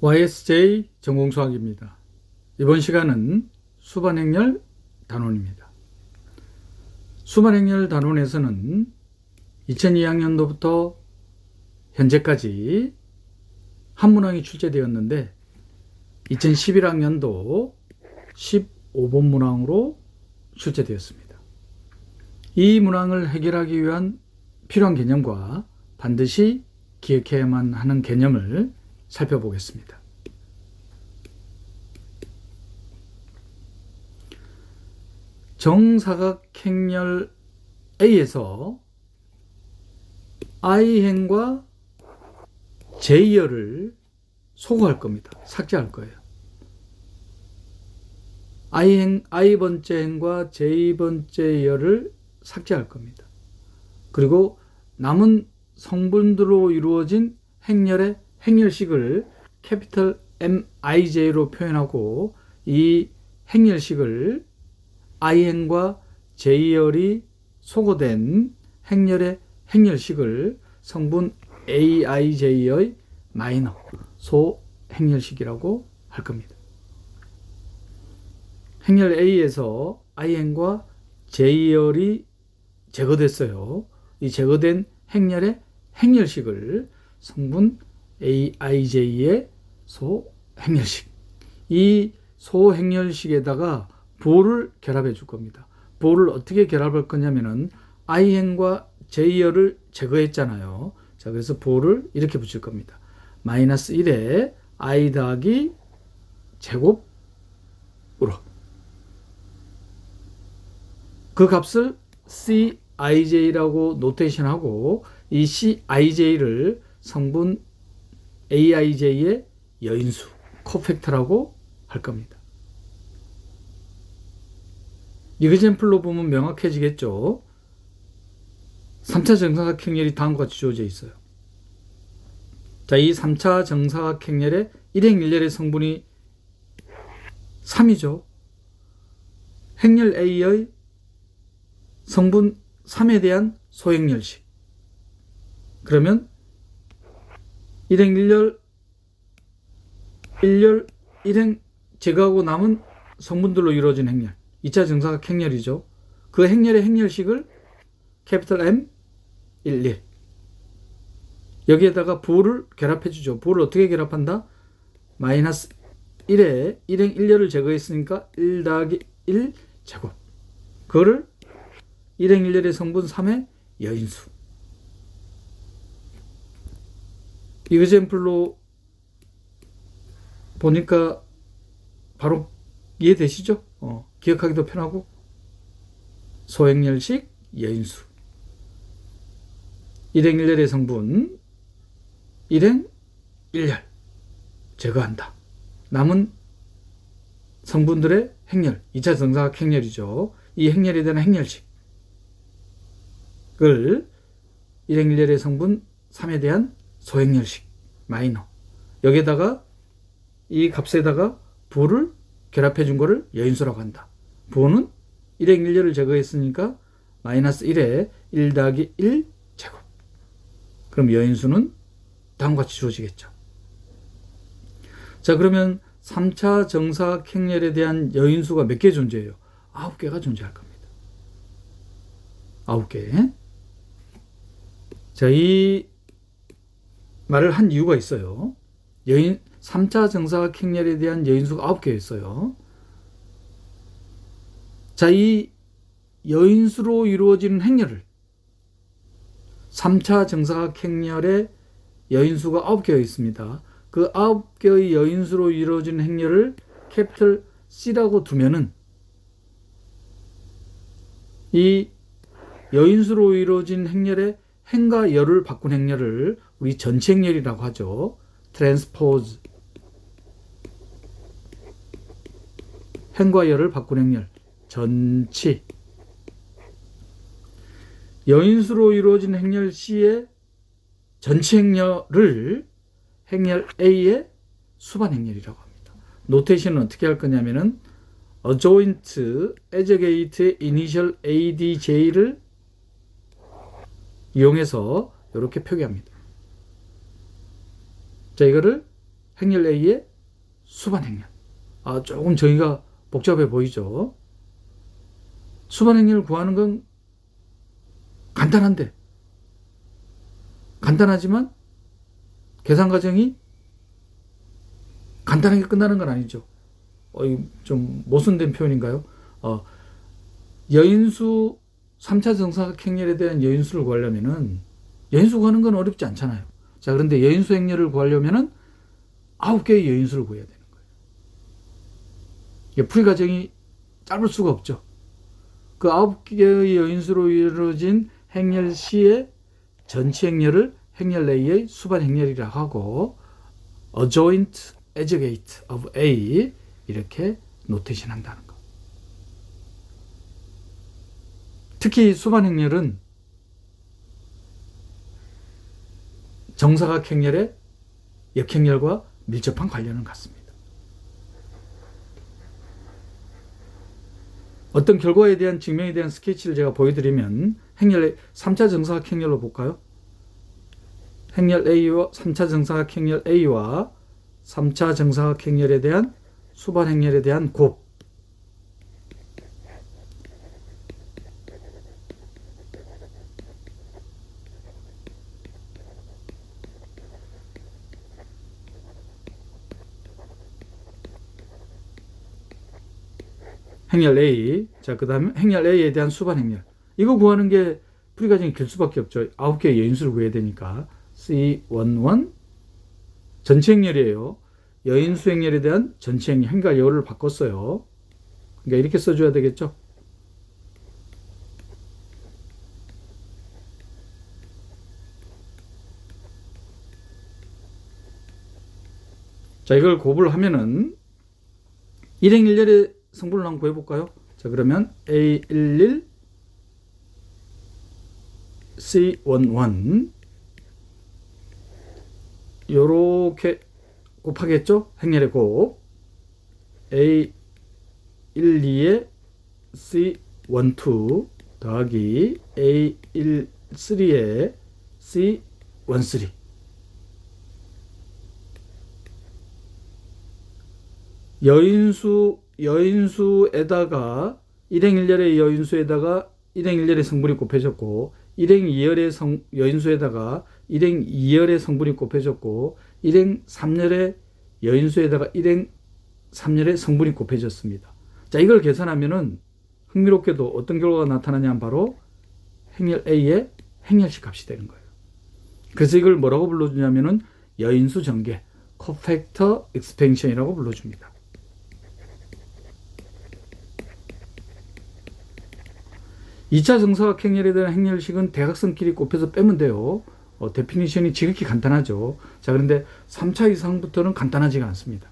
YSJ 전공수학입니다. 이번 시간은 수반행렬 단원입니다. 수반행렬 단원에서는 2002학년도부터 현재까지 한 문항이 출제되었는데 2011학년도 15번 문항으로 출제되었습니다. 이 문항을 해결하기 위한 필요한 개념과 반드시 기억해야만 하는 개념을 살펴보겠습니다. 정사각행렬 A에서 I행과 J열을 소거할 겁니다. 삭제할 거예요. I번째 행과 J번째 열을 삭제할 겁니다. 그리고 남은 성분들로 이루어진 행렬의 행렬식을 캐피털 MIJ로 표현하고 이 행렬식을 I행과 J열이 소거된 행렬의 행렬식을 성분 AIJ의 마이너 소행렬식이라고 할 겁니다. 행렬 A에서 I행과 J열이 제거됐어요. 이 제거된 행렬의 행렬식을 성분 AIJ의 소행렬식, 이 소행렬식에다가 보를 결합해 줄 겁니다. 보를 어떻게 결합할 거냐면은 I행과 J열을 제거했잖아요. 자, 그래서 보를 이렇게 붙일 겁니다. 마이너스 1에 I 더하기 제곱으로 그 값을 CIJ라고 노테이션하고 이 CIJ를 성분 AIJ의 여인수 코팩터라고 할 겁니다. 이그젠플로 보면 명확해지겠죠. 3차 정사각행렬이 다음과 같이 주어져 있어요. 자, 이 3차 정사각행렬의 일행 일렬의 성분이 3이죠. 행렬 A의 성분 3에 대한 소행렬식. 그러면 일행 1열, 1열, 1행 제거하고 남은 성분들로 이루어진 행렬. 2차 정사각 행렬이죠. 그 행렬의 행렬식을 캐피털 M 11 여기에다가 부호를 결합해 주죠. 부호를 어떻게 결합한다? 마이너스 1에 1행 1열을 제거했으니까 1 더하기 1 제곱. 그거를 1행 1열의 성분 3의 여인수. 이그젠플로 보니까 바로 이해되시죠? 기억하기도 편하고. 소행렬식 여인수. 1행 1열의 성분 1행 1열 제거한다. 남은 성분들의 행렬, 2차 정사각 행렬이죠. 이 행렬에 대한 행렬식을 1행 1열의 성분 3에 대한 소행렬식 마이너. 여기에다가 이 값에다가 부호를 결합해 준 거를 여인수라고 한다. 부호는 1행 1열을 제거했으니까 마이너스 1에 1 더하기 1 제곱. 그럼 여인수는 다음과 같이 주어지겠죠. 자, 그러면 3차 정사각 행렬에 대한 여인수가 몇 개 존재해요? 9개가 존재할 겁니다. 9개. 자, 이 말을 한 이유가 있어요. 3차 정사각 행렬에 대한 여인수가 9개 있어요. 자, 이 여인수로 이루어지는 행렬을 3차 정사각 행렬에 여인수가 9개가 있습니다. 그 9개의 여인수로 이루어지는 행렬을 캐피털 C라고 두면은 이 여인수로 이루어진 행렬의 행과 열을 바꾼 행렬을 우리 전체 행렬이라고 하죠. 트랜스포즈. 행과 열을 바꾼 행렬. 전치. 여인수로 이루어진 행렬 C의 전체 행렬을 행렬 A의 수반 행렬이라고 합니다. 노테이션은 어떻게 할 거냐면은 adjoint, adjacent, initial ADJ를 이용해서 이렇게 표기합니다. 자, 이거를 행렬 A의 수반 행렬. 조금 저희가 복잡해 보이죠. 수반 행렬을 구하는 건 간단하지만 계산 과정이 간단하게 끝나는 건 아니죠. 좀 모순된 표현인가요? 여인수 3차 정사각 행렬에 대한 여인수를 구하려면은 여인수 구하는 건 어렵지 않잖아요. 자, 그런데 여인수 행렬을 구하려면은 9개의 여인수를 구해야 되는 거예요. 풀이 과정이 짧을 수가 없죠. 그 9개의 여인수로 이루어진 행렬 C의 전치 행렬을 행렬 A의 수반 행렬이라 하고 adjoint adjugate of A 이렇게 노테이션 한다는 거. 특히 수반 행렬은 정사각 행렬의 역행렬과 밀접한 관련은 같습니다. 어떤 결과에 대한 증명에 대한 스케치를 제가 보여드리면 행렬 3차 정사각 행렬로 볼까요? 행렬 A와 3차 정사각 행렬 A와 3차 정사각 행렬에 대한 수반 행렬에 대한 곱. 행렬 A. 자, 그 다음에 행렬 A에 대한 수반 행렬. 이거 구하는 게 풀이 과정이 길 수밖에 없죠. 9개의 여인수를 구해야 되니까. C11 전체 행렬이에요. 여인수 행렬에 대한 전체 행렬. 행과 여를 바꿨어요. 그러니까 이렇게 써줘야 되겠죠. 자, 이걸 곱을 하면은 일행일렬의 성분을 한번 구해볼까요? 자, 그러면 A11 C11 요렇게 곱하겠죠? 행렬의 곱 A12에 C12 더하기 A13에 C13 여인수에다가 일행일렬의 여인수에다가 일행일렬의 성분이 곱해졌고 일행이열의 여인수에다가 일행이열의 성분이 곱해졌고 일행삼열의 여인수에다가 일행삼열의 성분이 곱해졌습니다. 자, 이걸 계산하면은 흥미롭게도 어떤 결과가 나타나냐면 바로 행렬 A의 행렬식 값이 되는 거예요. 그래서 이걸 뭐라고 불러주냐면은 여인수 전개 코팩터 익스펜션이라고 불러줍니다. 2차 정사각 행렬에 대한 행렬식은 대각선끼리 곱해서 빼면 돼요. 데피니션이 지극히 간단하죠. 자, 그런데 3차 이상부터는 간단하지가 않습니다.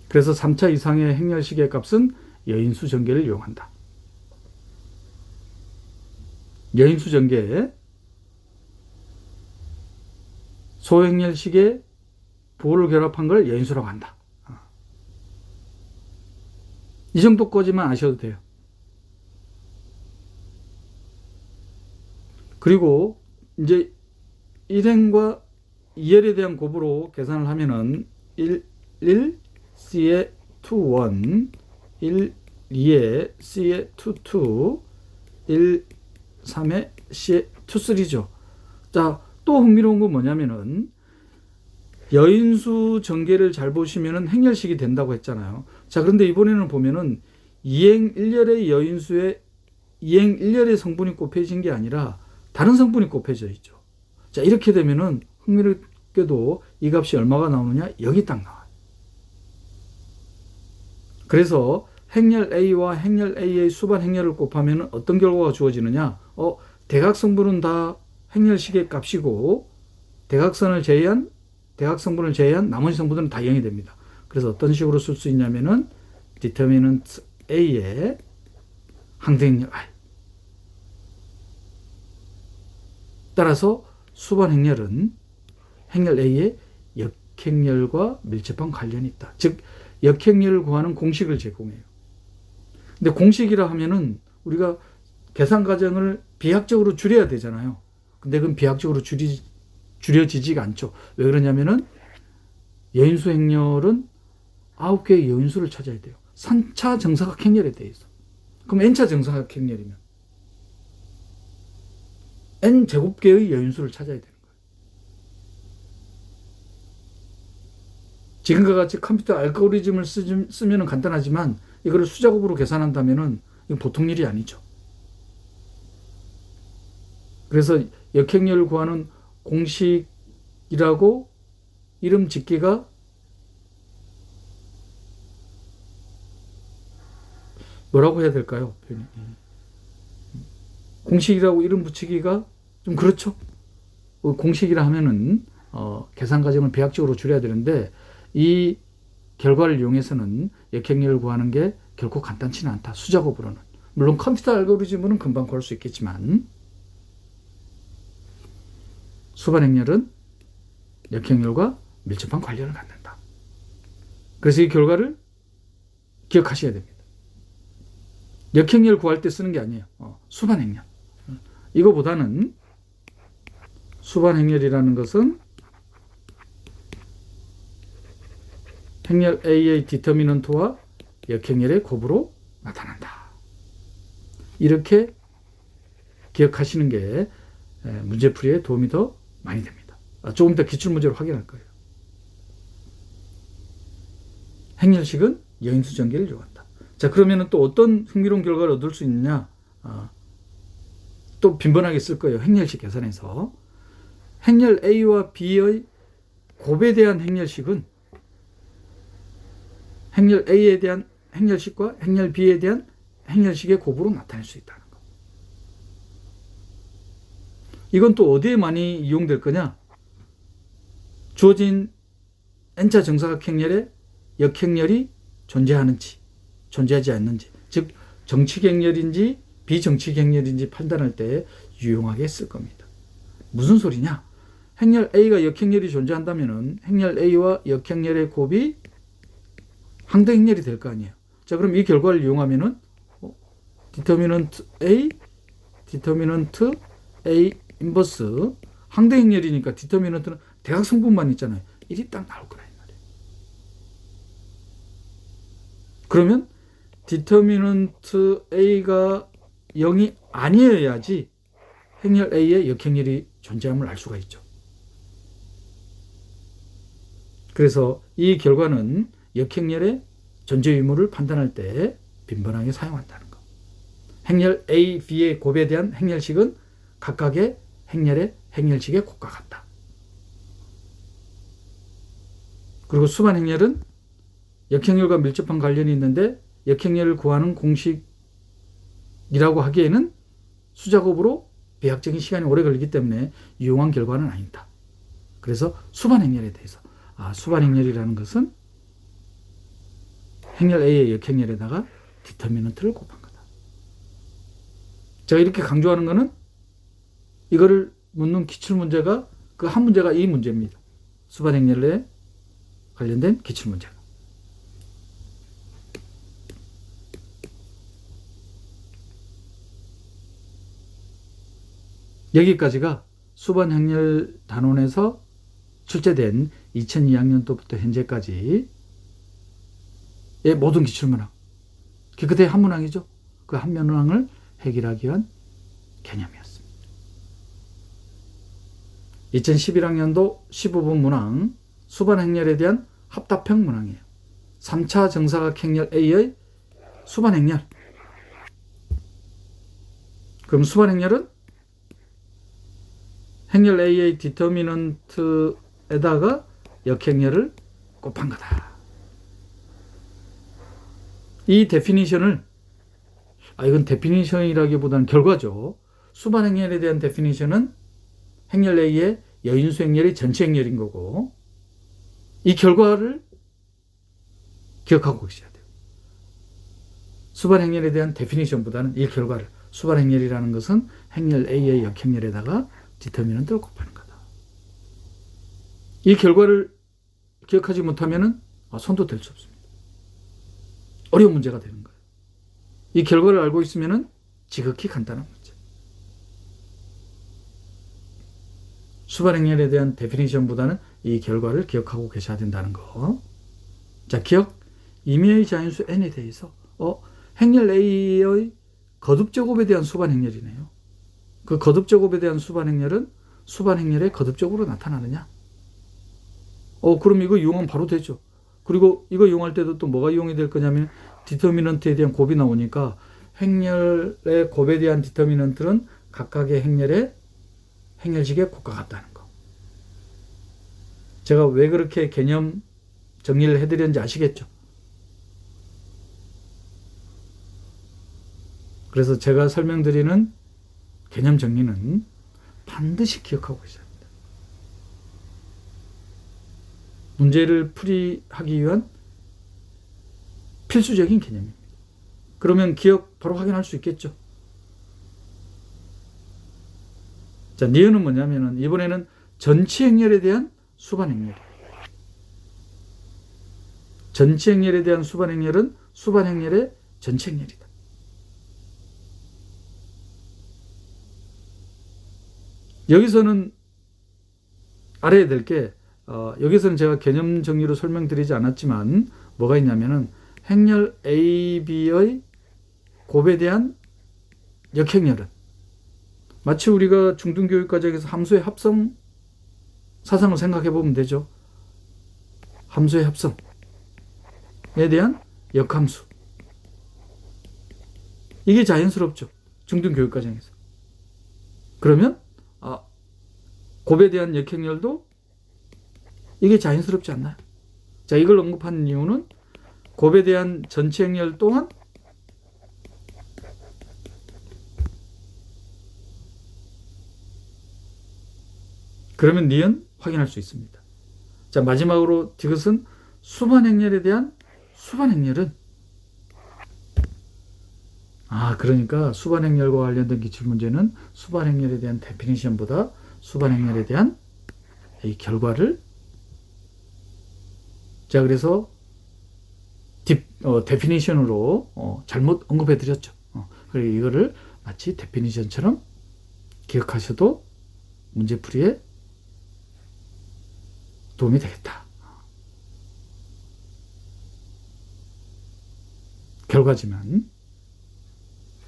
그래서 3차 이상의 행렬식의 값은 여인수 전개를 이용한다. 여인수 전개 소행렬식의 부호를 결합한 걸 여인수라고 한다. 이 정도까지만 아셔도 돼요. 그리고 이제 1행과 2열에 대한 곱으로 계산을 하면은 1 C에 2, 1 2에 C에 2, 1 3에 C에 2, 3죠. 자, 또 흥미로운 건 뭐냐면은 여인수 전개를 잘 보시면은 행렬식이 된다고 했잖아요. 자, 그런데 이번에는 보면은 2행 1열의 여인수에 2행 1열의 성분이 곱해진 게 아니라 다른 성분이 곱해져 있죠. 자, 이렇게 되면은 흥미롭게도 이 값이 얼마가 나오느냐? 여기 딱 나와요. 그래서 행렬 A와 행렬 A의 수반 행렬을 곱하면 어떤 결과가 주어지느냐? 대각 성분은 다 행렬식의 값이고 대각선을 제외한 대각 성분을 제외한 나머지 성분들은 다 0이 됩니다. 그래서 어떤 식으로 쓸 수 있냐면은 determinant A의 항등행렬 I. 따라서 수반 행렬은 행렬 A의 역행렬과 밀접한 관련이 있다. 즉 역행렬을 구하는 공식을 제공해요. 근데 공식이라 하면은 우리가 계산 과정을 비약적으로 줄여야 되잖아요. 근데 그건 비약적으로 줄여지지가 않죠. 왜 그러냐면은 여인수 행렬은 9개의 여인수를 찾아야 돼요. 3차 정사각 행렬에 대해서. 그럼 n차 정사각 행렬이면 n 제곱개의 여인수를 찾아야 되는 거예요. 지금과 같이 컴퓨터 알고리즘을 쓰면 간단하지만 이거를 수작업으로 계산한다면 이건 보통 일이 아니죠. 그래서 역행렬을 구하는 공식이라고 이름 짓기가 뭐라고 해야 될까요? 공식이라고 이름 붙이기가 좀 그렇죠. 공식이라 하면은 계산 과정을 배약적으로 줄여야 되는데 이 결과를 이용해서는 역행렬을 구하는 게 결코 간단치는 않다. 수작업으로는. 물론 컴퓨터 알고리즘으로는 금방 구할 수 있겠지만 수반행렬은 역행렬과 밀접한 관련을 갖는다. 그래서 이 결과를 기억하셔야 됩니다. 역행렬 구할 때 쓰는 게 아니에요. 수반행렬. 이거보다는 수반행렬이라는 것은 행렬 A의 디터미넌트와 역행렬의 곱으로 나타난다. 이렇게 기억하시는 게 문제풀이에 도움이 더 많이 됩니다. 조금 더 기출문제로 확인할 거예요. 행렬식은 여인수 전개를 요구한다. 자, 그러면 또 어떤 흥미로운 결과를 얻을 수 있느냐? 또 빈번하게 쓸 거예요. 행렬식 계산에서. 행렬 A와 B의 곱에 대한 행렬식은 행렬 A에 대한 행렬식과 행렬 B에 대한 행렬식의 곱으로 나타낼 수 있다는 거. 이건 또 어디에 많이 이용될 거냐? 주어진 n차 정사각 행렬에 역행렬이 존재하는지 존재하지 않는지, 즉 정칙행렬인지 비정칙행렬인지 판단할 때 유용하게 쓸 겁니다. 무슨 소리냐? 행렬 A가 역행렬이 존재한다면 행렬 A와 역행렬의 곱이 항등행렬이 될 거 아니에요. 자, 그럼 이 결과를 이용하면은 디터미넌트 A, 디터미넌트 A 인버스 항등행렬이니까 디터미넌트는 대각성분만 있잖아요. 1이 딱 나올 거라 이 말이에요. 그러면 디터미넌트 A가 0이 아니어야지 행렬 A의 역행렬이 존재함을 알 수가 있죠. 그래서 이 결과는 역행렬의 존재 의무를 판단할 때 빈번하게 사용한다는 것. 행렬 A, B의 곱에 대한 행렬식은 각각의 행렬의 행렬식의 곱과 같다. 그리고 수반 행렬은 역행렬과 밀접한 관련이 있는데 역행렬을 구하는 공식이라고 하기에는 수작업으로 배약적인 시간이 오래 걸리기 때문에 유용한 결과는 아니다. 그래서 수반 행렬에 대해서 수반 행렬이라는 것은 행렬 A의 역행렬에다가 디터미넌트를 곱한 거다. 제가 이렇게 강조하는 거는 이거를 묻는 기출문제가 그 한 문제가 이 문제입니다. 수반 행렬에 관련된 기출문제가. 여기까지가 수반 행렬 단원에서 출제된 2002학년도부터 현재까지의 모든 기출문항. 기껏해 한 문항이죠. 그 한 문항을 해결하기 위한 개념이었습니다. 2011학년도 15분 문항 수반 행렬에 대한 합답형 문항이에요. 3차 정사각 행렬 A의 수반 행렬. 그럼 수반 행렬은 행렬 A의 디터미넌트에다가 역행렬을 곱한 거다. 이 데피니션을 이건 데피니션이라기보다는 결과죠. 수반 행렬에 대한 데피니션은 행렬 A의 여인수 행렬이 전체 행렬인 거고 이 결과를 기억하고 계셔야 돼요. 수반 행렬에 대한 데피니션보다는 이 결과를 수반 행렬이라는 것은 행렬 A의 역행렬에다가 디터미넌트를 곱하는 거다. 이 결과를 기억하지 못하면 손도 댈 수 없습니다. 어려운 문제가 되는 거예요. 이 결과를 알고 있으면 지극히 간단한 문제. 수반행렬에 대한 데피니션보다는 이 결과를 기억하고 계셔야 된다는 거. 자, 기억. 임의의 자연수 n에 대해서 행렬 A의 거듭제곱에 대한 수반행렬이네요. 그 거듭제곱에 대한 수반행렬은 수반행렬의 거듭적으로 나타나느냐? 그럼 이거 이용하면 바로 되죠. 그리고 이거 이용할 때도 또 뭐가 이용이 될 거냐면 디터미넌트에 대한 곱이 나오니까 행렬의 곱에 대한 디터미넌트는 각각의 행렬의 행렬식의 곱과 같다는 거. 제가 왜 그렇게 개념 정리를 해드렸는지 아시겠죠? 그래서 제가 설명드리는 개념 정리는 반드시 기억하고 있어야 합니다. 문제를 풀이하기 위한 필수적인 개념입니다. 그러면 기억 바로 확인할 수 있겠죠? 자, 니은은 뭐냐면은 이번에는 전치 행렬에 대한 수반 행렬이에요. 전치 행렬에 대한 수반 행렬은 수반 행렬의 전치 행렬이다. 여기서는 알아야 될 게 여기서는 제가 개념 정리로 설명드리지 않았지만 뭐가 있냐면은 행렬 A, B의 곱에 대한 역행렬은 마치 우리가 중등교육과정에서 함수의 합성 사상을 생각해 보면 되죠. 함수의 합성에 대한 역함수. 이게 자연스럽죠. 중등교육과정에서. 그러면 곱에 대한 역행렬도 이게 자연스럽지 않나요? 자, 이걸 언급하는 이유는 곱에 대한 전체 행렬 또한 그러면 니은 확인할 수 있습니다. 자, 마지막으로 디귿은 수반 행렬에 대한 수반 행렬은 그러니까 수반 행렬과 관련된 기출문제는 수반 행렬에 대한 데피니션보다 수반 행렬에 대한 이 결과를 자, 그래서 데피니션으로 잘못 언급해 드렸죠. 그리고 이거를 마치 데피니션처럼 기억하셔도 문제풀이에 도움이 되겠다. 결과지만.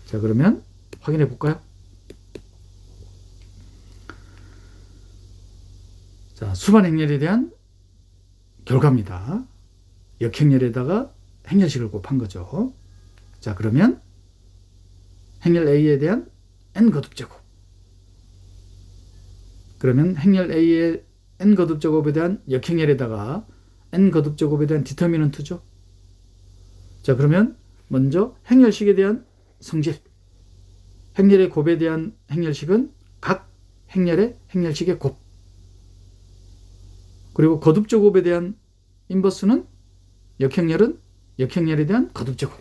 자, 그러면 확인해 볼까요? 자, 수반 행렬에 대한 결과입니다. 역행렬에다가 행렬식을 곱한 거죠. 자, 그러면 행렬 A에 대한 n 거듭제곱. 그러면 행렬 A의 n 거듭제곱에 대한 역행렬에다가 n 거듭제곱에 대한 디터미넌트죠. 자, 그러면 먼저 행렬식에 대한 성질. 행렬의 곱에 대한 행렬식은 각 행렬의 행렬식의 곱. 그리고 거듭제곱에 대한 인버스는 역행렬은 역행렬에 대한 거듭제곱.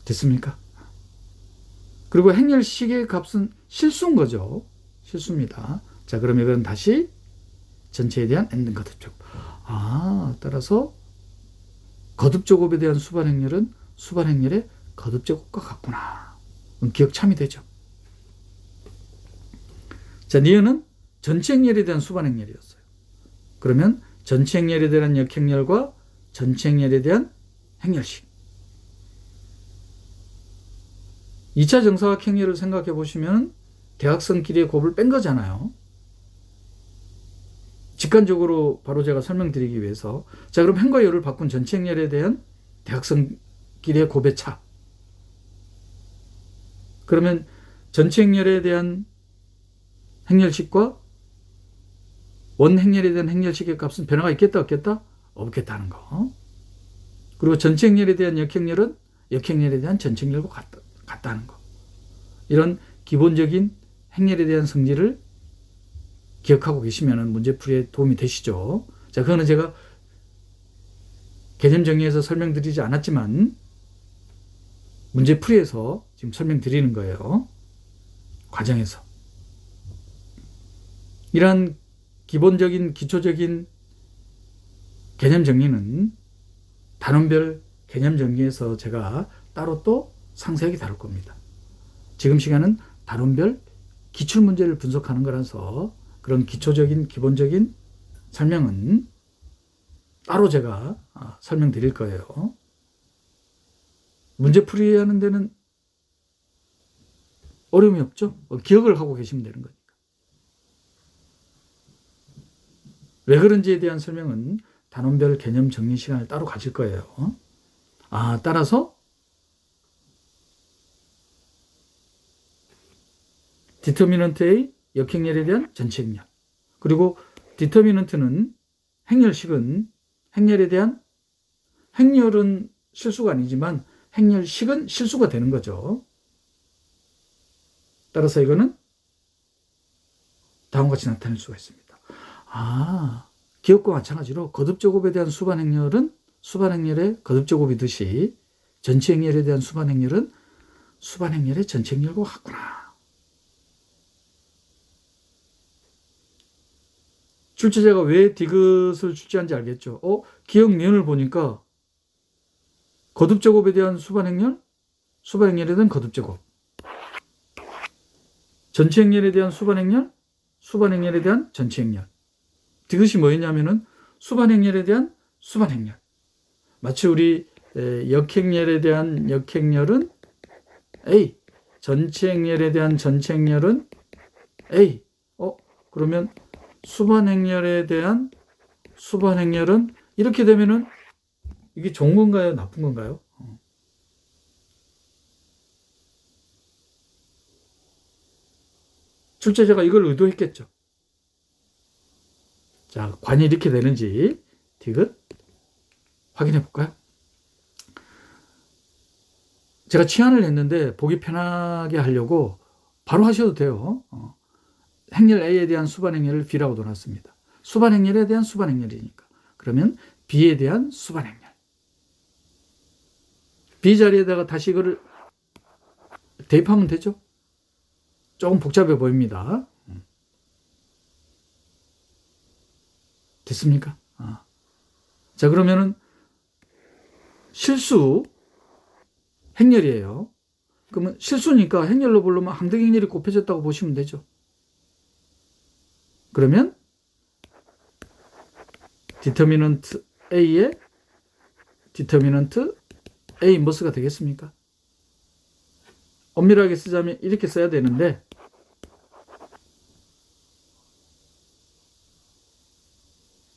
됐습니까? 그리고 행렬식의 값은 실수인 거죠. 실수입니다. 자, 그럼 이건 다시 전체에 대한 n 거듭제곱. 따라서 거듭제곱에 대한 수반행렬은 수반행렬의 거듭제곱과 같구나. 기억 참이 되죠. 자, 니은은 전체 행렬에 대한 수반행렬이었어요. 그러면 전체 행렬에 대한 역행렬과 전체 행렬에 대한 행렬식. 2차 정사각 행렬을 생각해 보시면 대각선끼리의 곱을 뺀 거잖아요. 직관적으로 바로 제가 설명드리기 위해서. 자, 그럼 행과 열을 바꾼 전체 행렬에 대한 대각선끼리의 곱의 차. 그러면 전체 행렬에 대한 행렬식과 원 행렬에 대한 행렬식의 값은 변화가 있겠다 없겠다? 없겠다는 거. 그리고 전체 행렬에 대한 역행렬은 역행렬에 대한 전체 행렬과 같다는 거. 이런 기본적인 행렬에 대한 성질을 기억하고 계시면 문제풀이에 도움이 되시죠. 자, 그거는 제가 개념 정리해서 설명드리지 않았지만 문제풀이에서 지금 설명드리는 거예요. 과정에서. 이러한 기본적인 기초적인 개념 정리는 단원별 개념 정리에서 제가 따로 또 상세하게 다룰 겁니다. 지금 시간은 단원별 기출문제를 분석하는 거라서 그런 기초적인 기본적인 설명은 따로 제가 설명드릴 거예요. 문제풀이하는 데는 어려움이 없죠. 기억을 하고 계시면 되는 거니까. 왜 그런지에 대한 설명은 단원별 개념 정리 시간을 따로 가질 거예요. 따라서 디터미넌트의 역행렬에 대한 전체 행렬, 그리고 디터미넌트는 행렬식은 행렬에 대한, 행렬은 실수가 아니지만 행렬식은 실수가 되는 거죠. 따라서 이거는 다음과 같이 나타낼 수가 있습니다. 기억과 마찬가지로 거듭제곱에 대한 수반행렬은 수반행렬의 거듭제곱이듯이 전체 행렬에 대한 수반행렬은 수반행렬의 전체 행렬과 같구나. 출제자가 왜 디귿을 출제한지 알겠죠? 기억 니은을 보니까 거듭제곱에 대한 수반행렬, 수반행렬에 대한 거듭제곱, 전체 행렬에 대한 수반행렬, 수반행렬에 대한 전체 행렬. 디귿이 뭐였냐면은 수반행렬에 대한 수반행렬. 마치 우리 역행렬에 대한 역행렬은 A, 전체 행렬에 대한 전체 행렬은 A. 그러면 수반행렬에 대한 수반행렬은 이렇게 되면은 이게 좋은 건가요? 나쁜 건가요? 출제자가 이걸 의도했겠죠. 자, 관이 이렇게 되는지 디귿 확인해 볼까요? 제가 치환을 했는데 보기 편하게 하려고 바로 하셔도 돼요. 행렬 A에 대한 수반행렬을 B라고 둬놨습니다. 수반행렬에 대한 수반행렬이니까. 그러면 B에 대한 수반행렬. B 자리에다가 다시 이거를 대입하면 되죠. 조금 복잡해 보입니다. 됐습니까? 자, 그러면은 실수 행렬이에요. 그러면 실수니까 행렬로 보려면 항등행렬이 곱해졌다고 보시면 되죠. 그러면 디터미넌트 A의 디터미넌트 A 인버스가 되겠습니까? 엄밀하게 쓰자면 이렇게 써야 되는데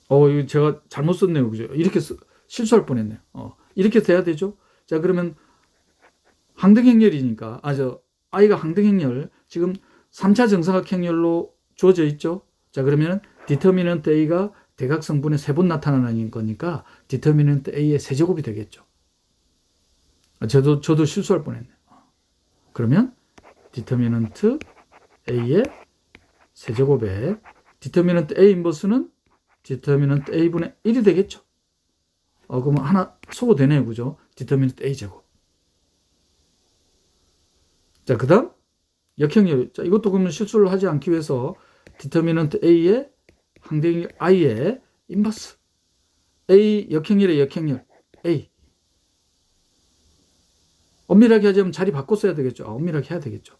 이거 제가 잘못 썼네요. 그죠? 이렇게 실수할 뻔했네요. 이렇게 돼야 되죠. 자, 그러면 항등행렬이니까 I가 항등행렬 지금 3차 정사각행렬로 주어져 있죠. 자, 그러면 디터미넌트 A가 대각성분의 3번 나타나는 거니까 디터미넌트 A의 세제곱이 되겠죠. 저도 실수할 뻔했네요. 그러면 디터미넌트 A의 세제곱에 디터미넌트 A 인버스는 디터미넌트 A분의 1이 되겠죠. 그러면 하나 소거되네요. 그죠? 디터미넌트 A 제곱. 자, 그 다음 역행렬. 자, 이것도 그러면 실수를 하지 않기 위해서 디터미넌트 A의 항등행렬 I의 인버스. A 역행렬의 역행렬 A. 엄밀하게 하자면 자리 바꿔 써야 되겠죠. 엄밀하게 해야 되겠죠.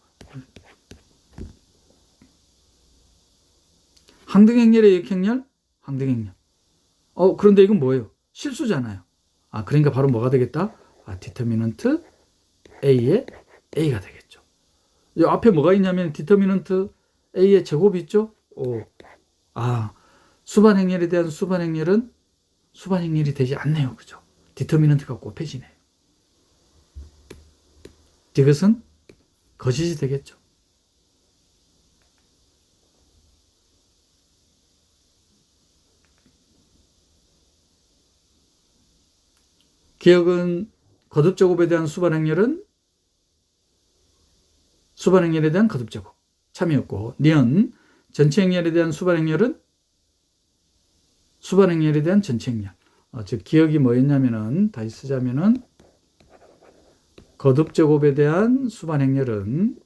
항등행렬의 역행렬 항등행렬. 그런데 이건 뭐예요? 실수잖아요. 그러니까 바로 뭐가 되겠다? 디터미넌트 A의 A가 되겠죠. 이 앞에 뭐가 있냐면 디터미넌트 A의 제곱이 있죠? 수반행렬에 대한 수반행렬은 수반행렬이 되지 않네요. 그죠? 디터미넌트가 곱해지네요. 이것은 거짓이 되겠죠. 기억은 거듭제곱에 대한 수반행렬은 수반행렬에 대한 거듭제곱 참이었고, 니은 전체행렬에 대한 수반행렬은 수반행렬에 대한 전체행렬. 즉 기억이 뭐였냐면은 다시 쓰자면은 거듭제곱에 대한 수반행렬은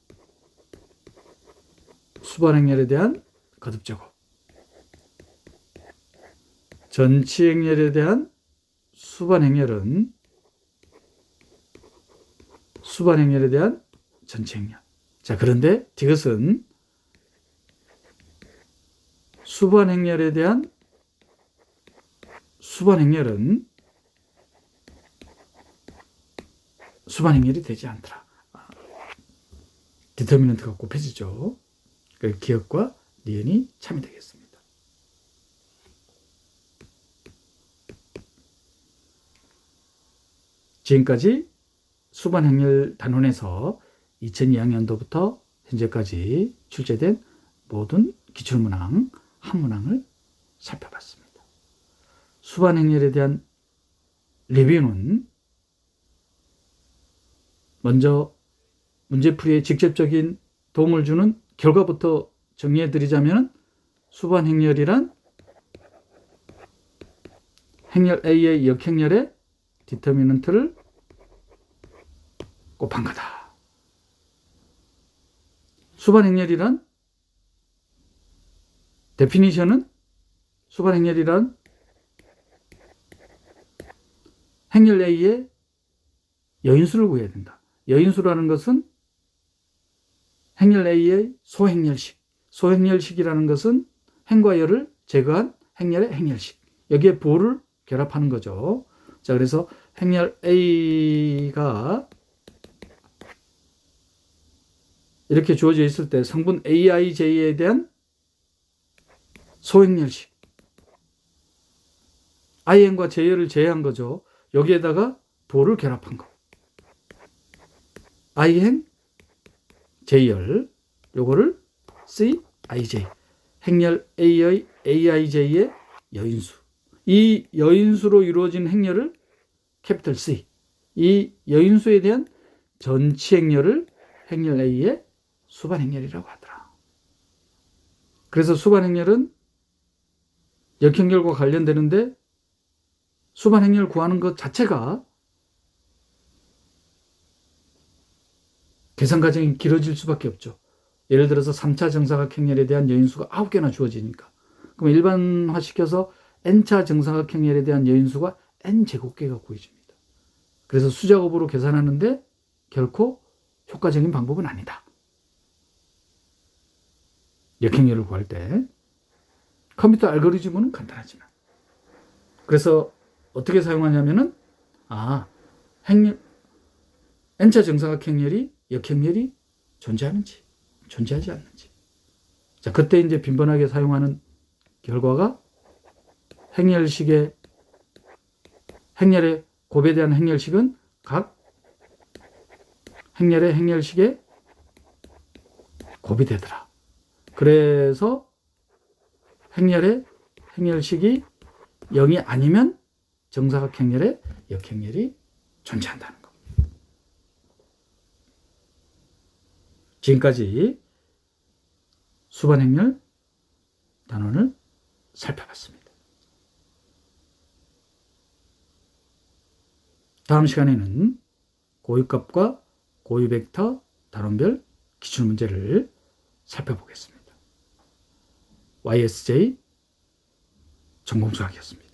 수반행렬에 대한 거듭제곱, 전체행렬에 대한 수반행렬은 수반행렬에 대한 전체행렬. 자, 그런데 디귿은 수반 행렬에 대한 수반 행렬은 수반 행렬이 되지 않더라. 디터미넌트가 곱해지죠. 기역과 니은이 참이 되겠습니다. 지금까지 수반 행렬 단원에서 2002학년도부터 현재까지 출제된 모든 기출문항, 한문항을 살펴봤습니다. 수반 행렬에 대한 리뷰는 먼저 문제풀이에 직접적인 도움을 주는 결과부터 정리해 드리자면 수반 행렬이란 행렬 A의 역행렬에 디터미넌트를 곱한 거다. 수반 행렬이란 데피니션은 수반 행렬이란 행렬 A의 여인수를 구해야 된다. 여인수라는 것은 행렬 A의 소행렬식. 소행렬식이라는 것은 행과 열을 제거한 행렬의 행렬식. 여기에 부호를 결합하는 거죠. 자, 그래서 행렬 A가 이렇게 주어져 있을 때 성분 AIJ에 대한 소행렬식. IN과 JL을 제외한 거죠. 여기에다가 부호를 결합한 거. I행, JL, 요거를 CIJ. 행렬 A의 AIJ의 여인수. 이 여인수로 이루어진 행렬을 캐피털 C. 이 여인수에 대한 전치 행렬을 행렬 A의 수반 행렬이라고 하더라. 그래서 수반 행렬은 역행렬과 관련되는데 수반 행렬 구하는 것 자체가 계산 과정이 길어질 수밖에 없죠. 예를 들어서 3차 정사각 행렬에 대한 여인수가 9개나 주어지니까. 그럼 일반화시켜서 n차 정사각 행렬에 대한 여인수가 n제곱개가 구해집니다. 그래서 수작업으로 계산하는데 결코 효과적인 방법은 아니다. 역행렬을 구할 때 컴퓨터 알고리즘은 간단하지만. 그래서 어떻게 사용하냐면은 n차 정사각 행렬이 역행렬이 존재하는지 존재하지 않는지. 자, 그때 이제 빈번하게 사용하는 결과가 행렬의 곱에 대한 행렬식은 각 행렬의 행렬식에 곱이 되더라. 그래서 행렬의 행렬식이 0이 아니면 정사각 행렬의 역행렬이 존재한다는 것. 지금까지 수반 행렬 단원을 살펴봤습니다. 다음 시간에는 고유값과 고유벡터 단원별 기출문제를 살펴보겠습니다. YSJ 전공수학이었습니다.